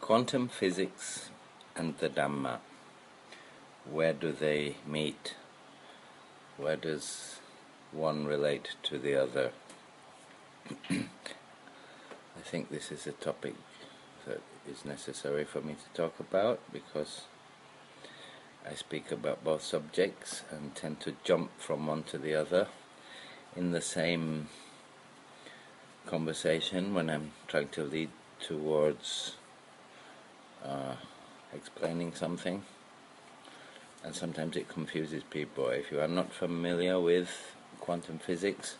Quantum physics and the Dhamma. Where do they meet? Where does one relate to the other? I think this is a topic that is necessary for me to talk about because I speak about both subjects and tend to jump from one to the other in the same conversation when I'm trying to lead towards explaining something, and sometimes it confuses people. If you are not familiar with quantum physics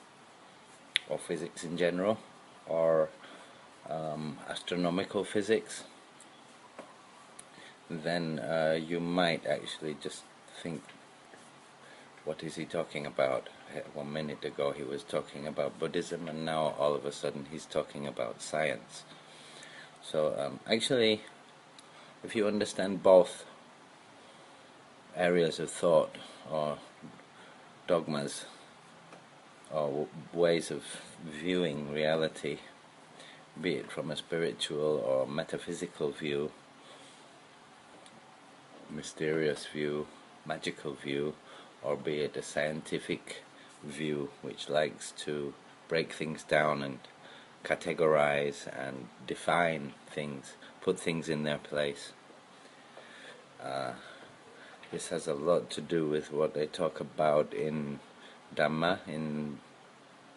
or physics in general or astronomical physics, then you might actually just think, what is he talking about? 1 minute ago he was talking about Buddhism, and now all of a sudden he's talking about science. So actually, if you understand both areas of thought or dogmas or ways of viewing reality, be it from a spiritual or metaphysical view, mysterious view, magical view, or be it a scientific view which likes to break things down and categorize and define things, put things in their place. This has a lot to do with what they talk about in Dhamma,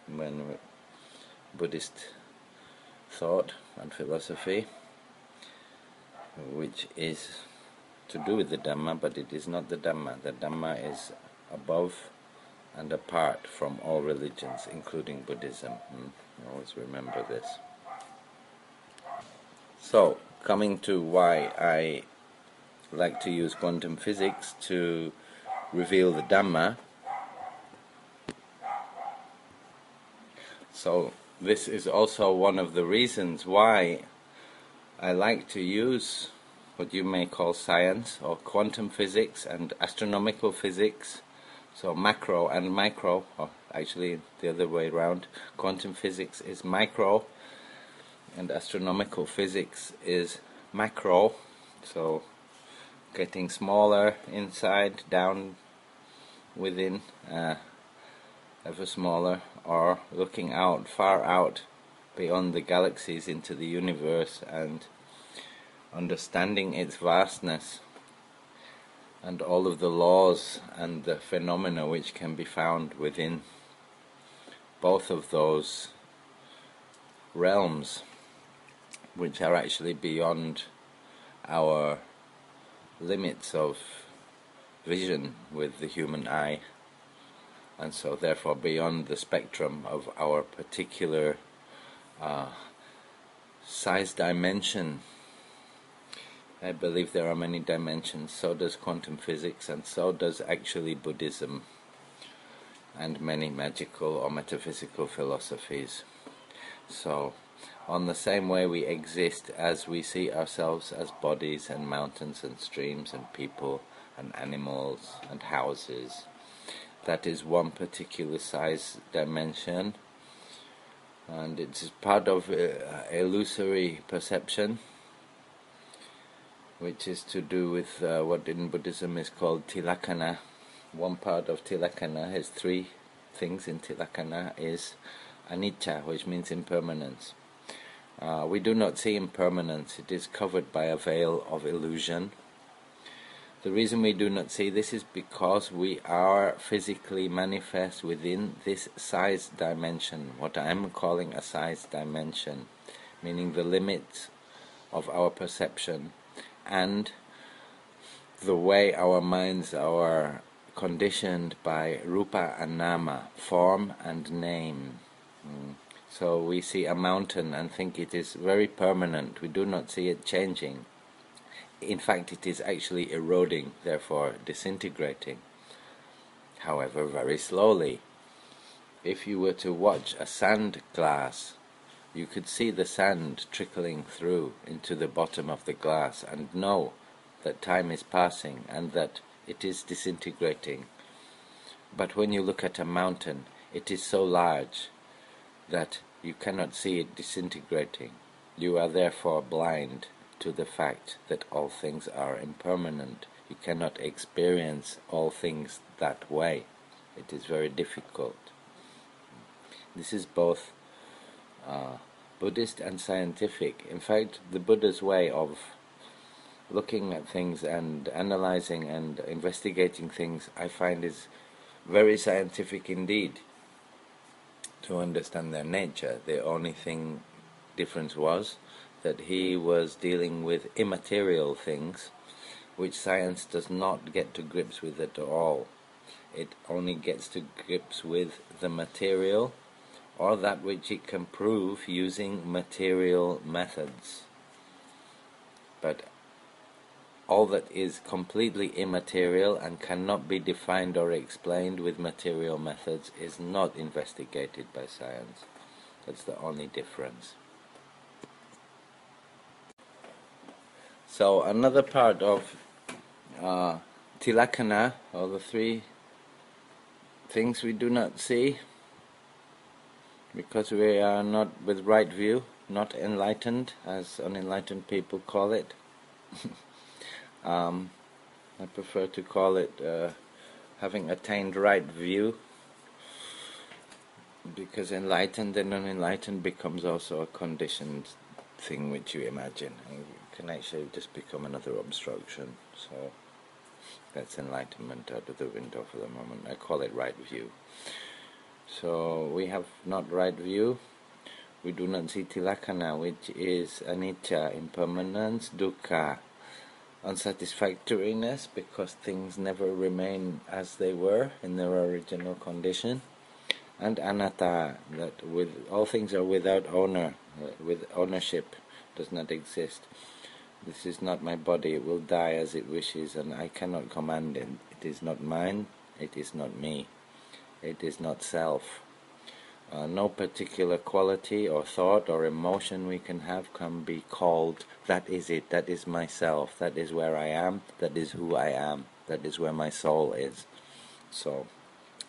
when Buddhist thought and philosophy, which is to do with the Dhamma, but it is not the Dhamma. The Dhamma is above and apart from all religions, including Buddhism. Always remember this. So, coming to why I like to use quantum physics to reveal the Dhamma. So, this is also one of the reasons why I like to use what you may call science, or quantum physics and astronomical physics. So macro and micro, or actually the other way around. Quantum physics is micro and astronomical physics is macro. So getting smaller inside, down, within, ever smaller, or looking out, far out beyond the galaxies into the universe and understanding its vastness and all of the laws and the phenomena which can be found within both of those realms, which are actually beyond our limits of vision with the human eye, and so therefore beyond the spectrum of our particular size dimension. I believe there are many dimensions. So does quantum physics, and so does actually Buddhism and many magical or metaphysical philosophies. So, on the same way we exist as we see ourselves as bodies and mountains and streams and people and animals and houses, that is one particular size dimension, and it's part of illusory perception, which is to do with what in Buddhism is called tilakkhana. One part of tilakkhana has three things in tilakkhana is anicca, which means impermanence. We do not see impermanence. It is covered by a veil of illusion. The reason we do not see this is because we are physically manifest within this size dimension, what I am calling a size dimension, meaning the limits of our perception and the way our minds are conditioned by rupa and nama, form and name. So we see a mountain and think it is very permanent. We do not see it changing. In fact, it is actually eroding, therefore disintegrating. However, very slowly. If you were to watch a sand glass, you could see the sand trickling through into the bottom of the glass and know that time is passing and that it is disintegrating. But when you look at a mountain, it is so large that you cannot see it disintegrating. You are therefore blind to the fact that all things are impermanent. You cannot experience all things that way. It is very difficult. This is both Buddhist and scientific. In fact, the Buddha's way of looking at things and analyzing and investigating things, I find, is very scientific indeed to understand their nature. The only difference was that he was dealing with immaterial things, which science does not get to grips with at all. It only gets to grips with the material, or that which it can prove using material methods. But all that is completely immaterial and cannot be defined or explained with material methods is not investigated by science. That's the only difference. So another part of tilakkhana, or the three things we do not see, because we are not with right view, not enlightened, as unenlightened people call it. I prefer to call it having attained right view, because enlightened and unenlightened becomes also a conditioned thing which you imagine. It can actually just become another obstruction. So that's enlightenment out of the window for the moment. I call it right view. So we have not right view. We do not see tilakkhana, which is anicca, impermanence, dukkha, unsatisfactoriness, because things never remain as they were in their original condition, and anatta, that all things are without owner, with ownership, does not exist. This is not my body, it will die as it wishes, and I cannot command it. It is not mine, it is not me, it is not self. No particular quality or thought or emotion we can have can be called, that is it, that is myself, that is where I am, that is who I am, that is where my soul is. So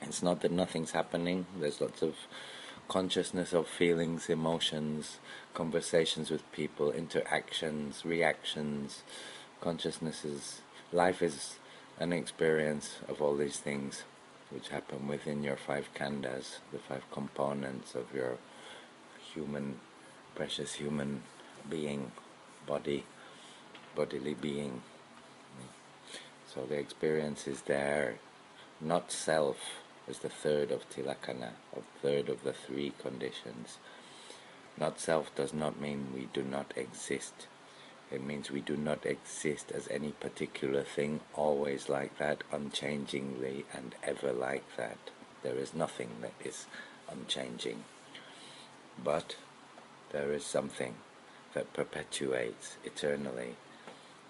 it's not that nothing's happening. There's lots of consciousness of feelings, emotions, conversations with people, interactions, reactions, consciousnesses. Life is an experience of all these things which happen within your five khandhas, the five components of your precious human being, bodily being. So the experience is there. Not self is the third of tilakkhana, or third of the three conditions. Not self does not mean we do not exist. It means we do not exist as any particular thing, always like that, unchangingly and ever like that. There is nothing that is unchanging. But there is something that perpetuates eternally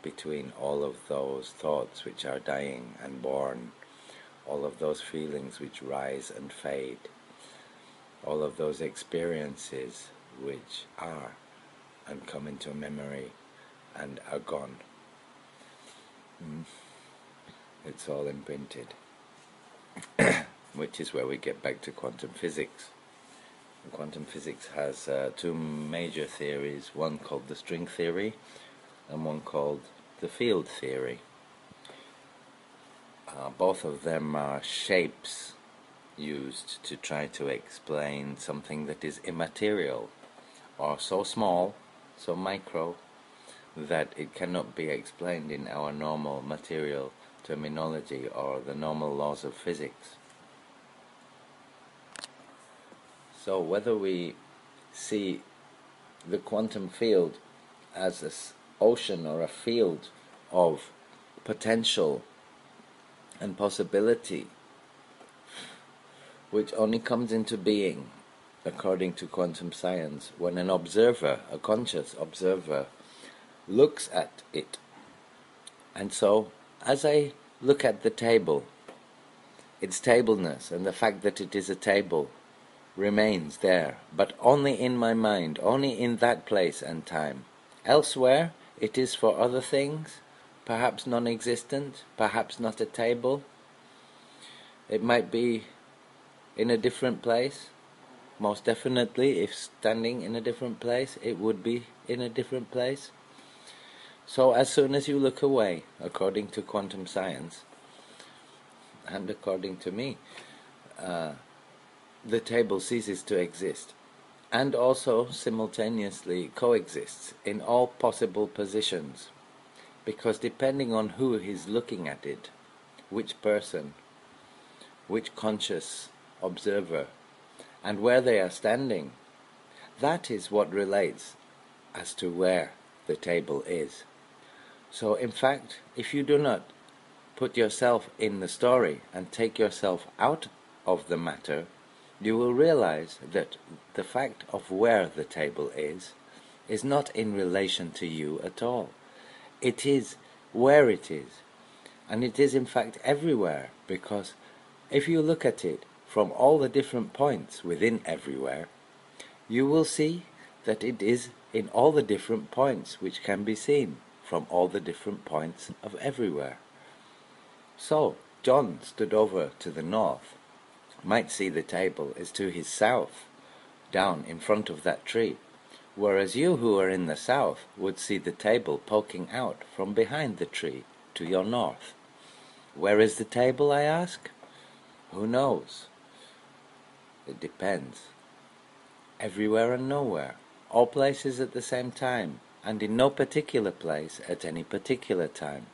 between all of those thoughts which are dying and born, all of those feelings which rise and fade, all of those experiences which are and come into memory and are gone. It's all imprinted. Which is where we get back to quantum physics. Quantum physics has two major theories, one called the string theory and one called the field theory. Both of them are shapes used to try to explain something that is immaterial, or so small, so micro, that it cannot be explained in our normal material terminology or the normal laws of physics. So whether we see the quantum field as an ocean or a field of potential and possibility, which only comes into being, according to quantum science, when an observer, a conscious observer, looks at it. And so, as I look at the table, its tableness and the fact that it is a table remains there, but only in my mind, only in that place and time. Elsewhere, it is for other things, perhaps non-existent, perhaps not a table. It might be in a different place. Most definitely, if standing in a different place, it would be in a different place. So as soon as you look away, according to quantum science, and according to me, the table ceases to exist, and also simultaneously coexists in all possible positions, because depending on who is looking at it, which person, which conscious observer, and where they are standing, that is what relates as to where the table is. So in fact, if you do not put yourself in the story and take yourself out of the matter, you will realize that the fact of where the table is not in relation to you at all. It is where it is, and it is in fact everywhere, because if you look at it from all the different points within everywhere, you will see that it is in all the different points which can be seen from all the different points of everywhere. So, John stood over to the north, might see the table is to his south, down in front of that tree, whereas you who are in the south would see the table poking out from behind the tree to your north. Where is the table, I ask? Who knows? It depends. Everywhere and nowhere, all places at the same time, and in no particular place at any particular time.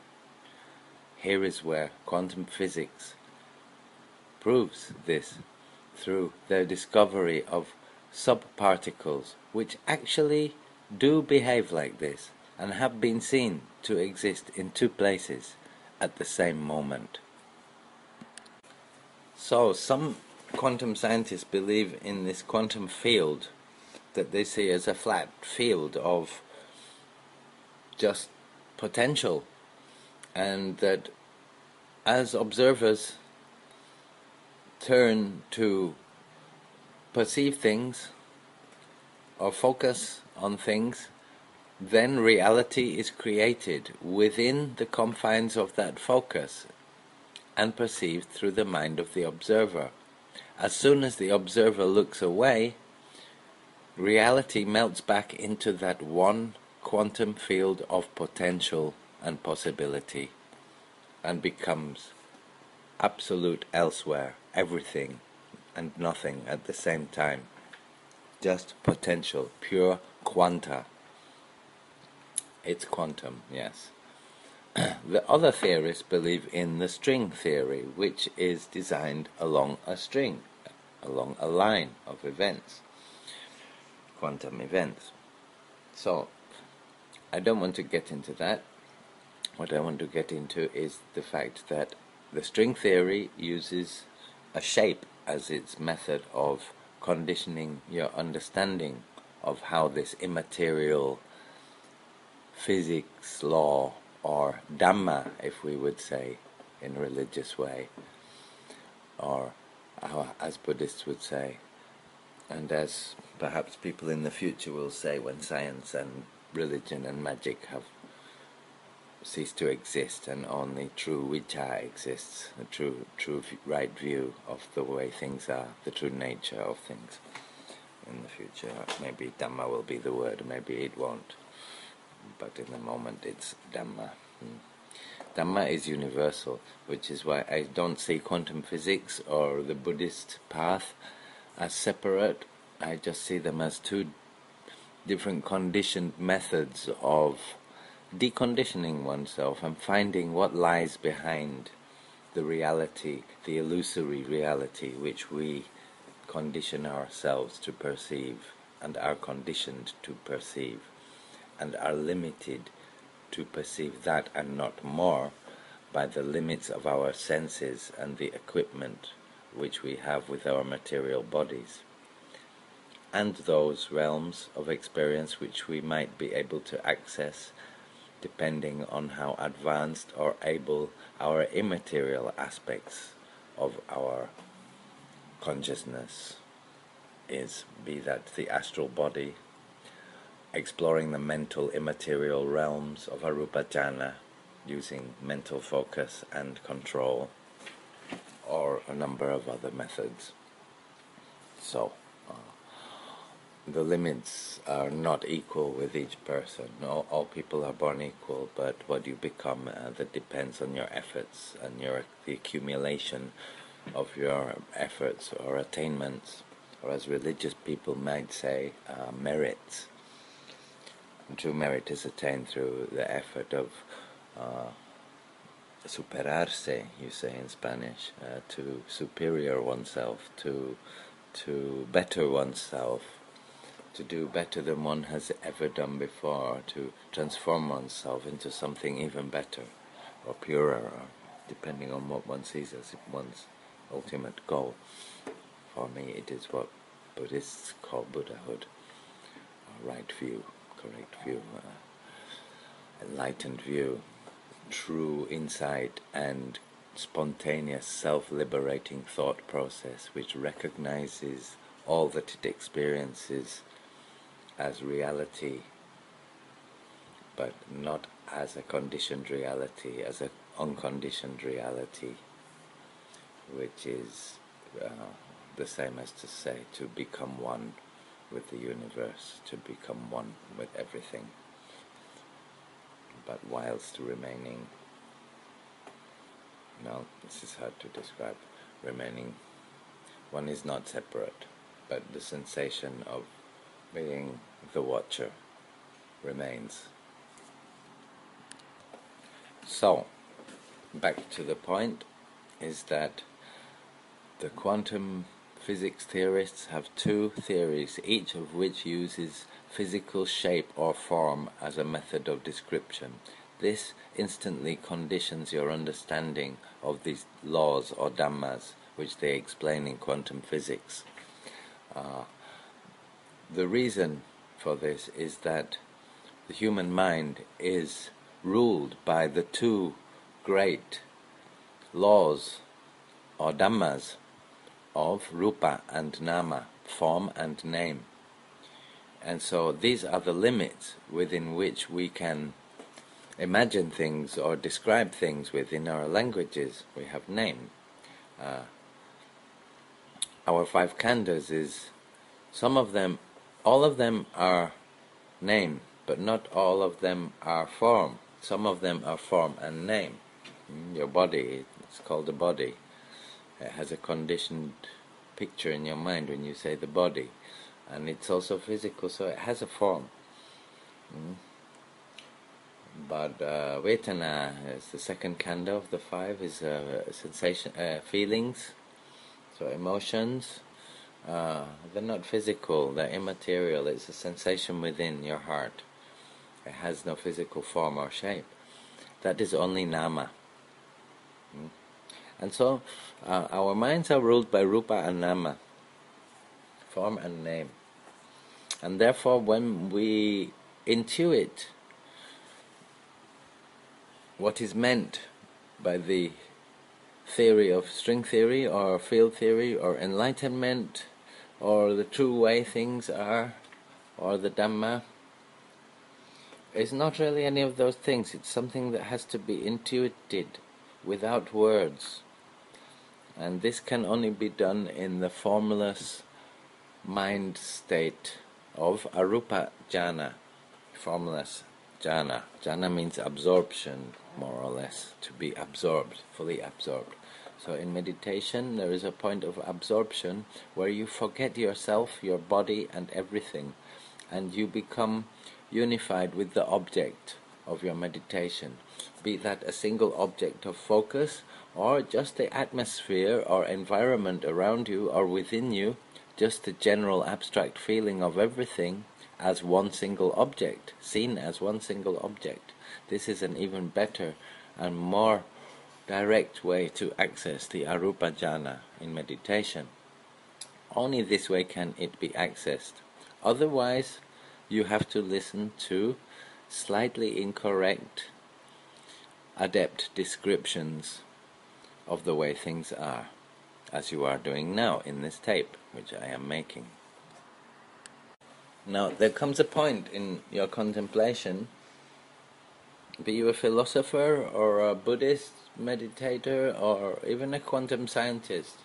Here is where quantum physics proves this through their discovery of subparticles which actually do behave like this and have been seen to exist in two places at the same moment. So some quantum scientists believe in this quantum field that they see as a flat field of just potential, and that as observers turn to perceive things or focus on things, then reality is created within the confines of that focus and perceived through the mind of the observer. As soon as the observer looks away, reality melts back into that one quantum field of potential and possibility and becomes absolute elsewhere, everything and nothing at the same time. Just potential, pure quanta. It's quantum, yes. The other theorists believe in the string theory, which is designed along a string, along a line of events, quantum events. So, I don't want to get into that. What I want to get into is the fact that the string theory uses a shape as its method of conditioning your understanding of how this immaterial physics law, or Dhamma, if we would say in a religious way, or as Buddhists would say, and as perhaps people in the future will say when science and religion and magic have ceased to exist and only true vichara exists, the true right view of the way things are, the true nature of things. In the future, maybe Dhamma will be the word, maybe it won't. But in the moment it's Dhamma. Dhamma is universal, which is why I don't see quantum physics or the Buddhist path as separate. I just see them as two different conditioned methods of deconditioning oneself and finding what lies behind the reality, the illusory reality which we condition ourselves to perceive and are conditioned to perceive, and are limited to perceive that and not more by the limits of our senses and the equipment which we have with our material bodies, and those realms of experience which we might be able to access depending on how advanced or able our immaterial aspects of our consciousness is, be that the astral body, exploring the mental immaterial realms of arupa jhana using mental focus and control, or a number of other methods. So, the limits are not equal with each person. All people are born equal, but what you become that depends on your efforts and the accumulation of your efforts or attainments, or as religious people might say, merits. And true merit is attained through the effort of superarse, you say in Spanish, to superior oneself, to better oneself, to do better than one has ever done before, to transform oneself into something even better or purer, or depending on what one sees as one's ultimate goal. For me, it is what Buddhists call Buddhahood, or right view, correct view, enlightened view, true insight and spontaneous self-liberating thought process which recognizes all that it experiences as reality, but not as a conditioned reality, as an unconditioned reality, which is the same as to say to become one with the universe, to become one with everything, but whilst remaining, no, this is hard to describe, remaining, one is not separate, but the sensation of being the watcher remains. So, back to the point, is that the quantum physics theorists have two theories, each of which uses physical shape or form as a method of description. This instantly conditions your understanding of these laws or dhammas, which they explain in quantum physics. The reason for this is that the human mind is ruled by the two great laws or dhammas of rupa and nama, form and name. And so these are the limits within which we can imagine things or describe things within our languages. We have name. Our five khandhas is, some of them, all of them are name, but not all of them are form. Some of them are form and name. Your body, it's called a body. It has a conditioned picture in your mind when you say the body. And it's also physical, so it has a form. But Vedana is the second khandha of the five, is sensation, feelings, so emotions. They're not physical, they're immaterial. It's a sensation within your heart. It has no physical form or shape. That is only nama. And so our minds are ruled by rupa and nama, form and name. And therefore when we intuit what is meant by the theory of string theory or field theory or enlightenment or the true way things are or the Dhamma, it's not really any of those things. It's something that has to be intuited without words. And this can only be done in the formless mind state of arupa jhana, formless jhana. Jhana means absorption, more or less, to be absorbed, fully absorbed. So in meditation there is a point of absorption where you forget yourself, your body and everything, and you become unified with the object of your meditation, be that a single object of focus or just the atmosphere or environment around you or within you, just the general abstract feeling of everything as one single object, seen as one single object. This is an even better and more direct way to access the arupa jhana in meditation. Only this way can it be accessed. Otherwise, you have to listen to slightly incorrect, adept descriptions of the way things are, as you are doing now in this tape, which I am making. Now, there comes a point in your contemplation, be you a philosopher or a Buddhist meditator or even a quantum scientist,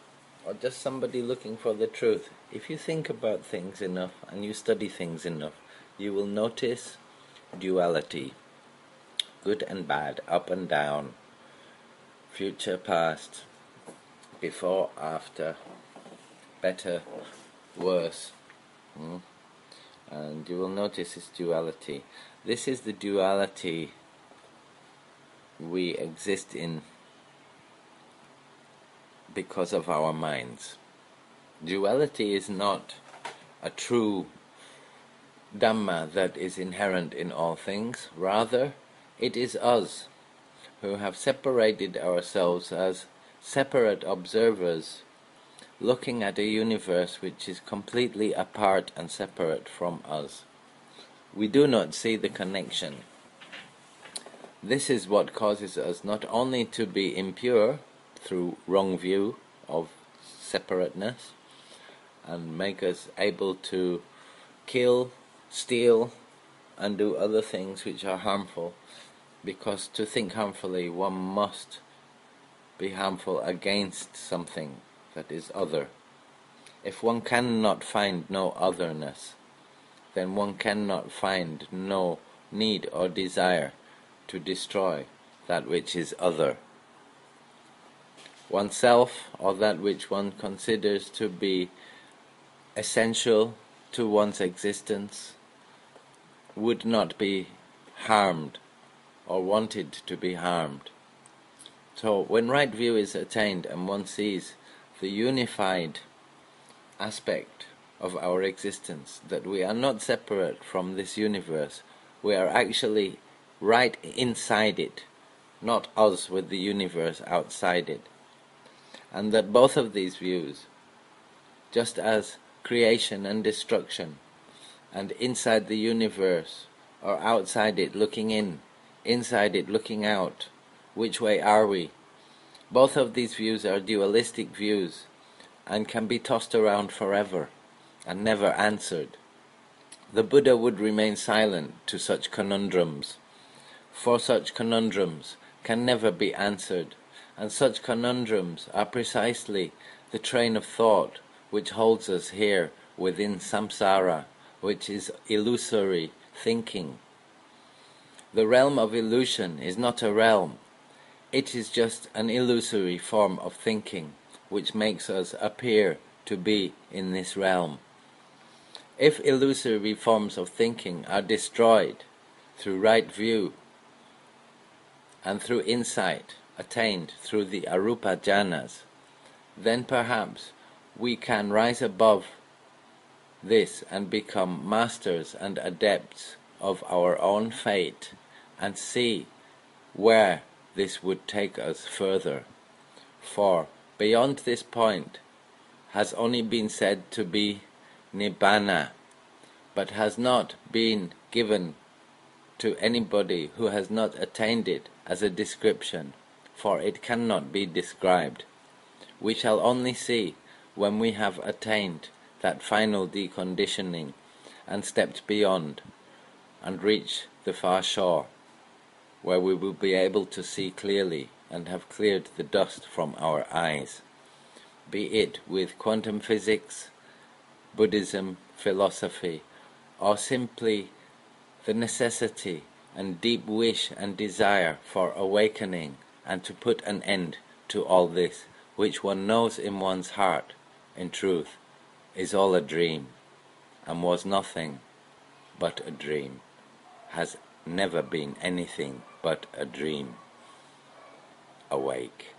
or just somebody looking for the truth. If you think about things enough and you study things enough, you will notice duality, good and bad, up and down, future, past, before, after, better, worse. And you will notice this duality. This is the duality we exist in because of our minds. Duality is not a true Dhamma that is inherent in all things. Rather, it is us who have separated ourselves as separate observers, looking at a universe which is completely apart and separate from us. We do not see the connection. This is what causes us not only to be impure through wrong view of separateness, and make us able to kill, steal, and do other things which are harmful, because to think harmfully one must be harmful against something that is other. If one cannot find no otherness, then one cannot find no need or desire to destroy that which is other. Oneself, or that which one considers to be essential to one's existence, would not be harmed or wanted to be harmed. So when right view is attained and one sees the unified aspect of our existence, that we are not separate from this universe, we are actually right inside it, not us with the universe outside it. And that both of these views, just as creation and destruction, and inside the universe or outside it looking in, inside it looking out, which way are we? Both of these views are dualistic views and can be tossed around forever and never answered. The Buddha would remain silent to such conundrums, for such conundrums can never be answered, and such conundrums are precisely the train of thought which holds us here within samsara, which is illusory thinking. The realm of illusion is not a realm, it is just an illusory form of thinking which makes us appear to be in this realm. If illusory forms of thinking are destroyed through right view and through insight attained through the arupa jhanas, then perhaps we can rise above this and become masters and adepts of our own fate and see where this would take us further. For beyond this point has only been said to be nibbana, but has not been given to anybody who has not attained it as a description, for it cannot be described. We shall only see when we have attained that final deconditioning and stepped beyond and reach the far shore, where we will be able to see clearly and have cleared the dust from our eyes, be it with quantum physics, Buddhism, philosophy, or simply the necessity and deep wish and desire for awakening and to put an end to all this, which one knows in one's heart, in truth, is all a dream, and was nothing but a dream, has never been anything but a dream. Awake.